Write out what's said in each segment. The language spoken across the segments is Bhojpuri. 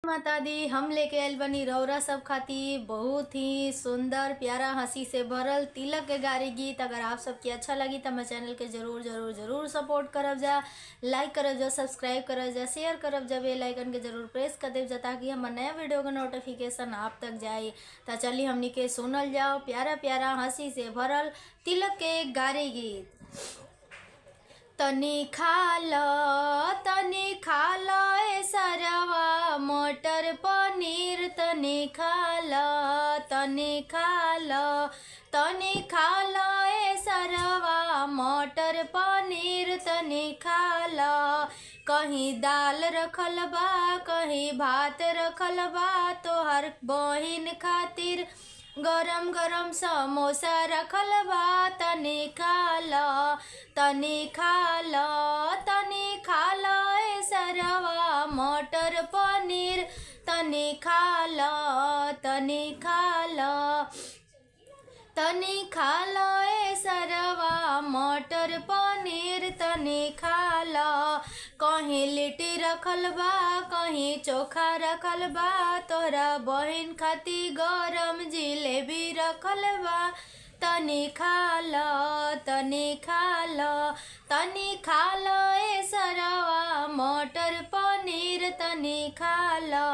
माता दी हम लेके आयल बनी रौरा सब खातिर बहुत ही सुंदर प्यारा हंसी से भरल तिलक के गारी गीत। अगर आप सबके अच्छा लगी तो हमारे चैनल के जरूर जरूर जरूर सपोर्ट करब जा, लाइक करब जा, सब्सक्राइब करब जा, शेयर करब जा, बेल आइकन के जरूर प्रेस कर देव जा ताकि हमारे नया वीडियो का नोटिफिकेशन आप तक जाए। तो चलिए हमनी के सुनल जाओ प्यारा प्यारा हंसी से भरल तिलक के गारी गीत। तनी खाला ए सरवा मटर पनीर तनी खाला ए सरवा मटर पनीर तनी खाला। कहीं दाल रखल बा कहीं भात रखल बा तोहर बहिन खातिर गरम गरम समोसा रखल बा तनी खाला ए सरवा मटर पनीर तनी खाला ए सरवा मटर पनीर तनी खाला। कहीं लिट्टी रखल बा कहीं चोखा रखल बा तोहरा बहिन खातिर गरम जिलेबी रखल बा तनी खाला ए सरवा मटर पनीर तनी खाला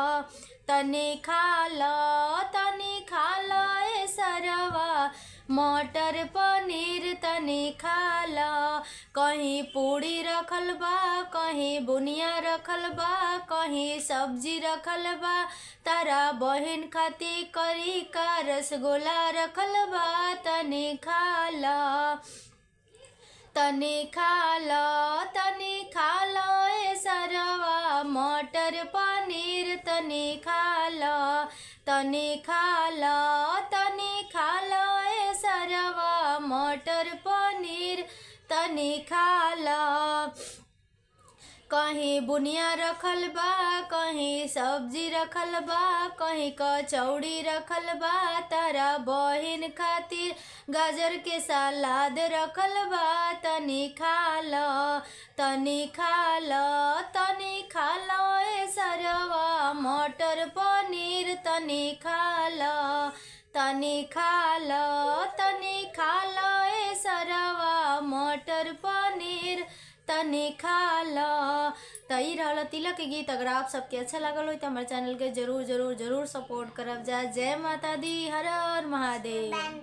ए सरवा मटर पनीर तनी खाला। कहीं पूड़ी रखल बा कहीं बुनिया रखल बा कहीं सब्जी रखल बा तारा बहिन खातिर करी का रसगुल्ला रखल बा तनी खाला ए सरवा मटर पनीर तनी खाला ए सरवा मटर पनीर तनी खाला। कहीं बुनिया रखल बा कहीं सब्जी रखल बा कहीं कचौड़ी रखल बा तारा बहिन खातिर गाजर के सलाद रखल बा तनी खाला ए सरवा मटर पनीर तनी खाला ए सरवा मटर पनीर तनी खाला। तई रहल तिलक के गीत। अगर आप सबके अच्छा लगल हो तो हमारे चैनल के जरूर जरूर जरूर सपोर्ट करब जा। जय माता दी, हर हर महादेव।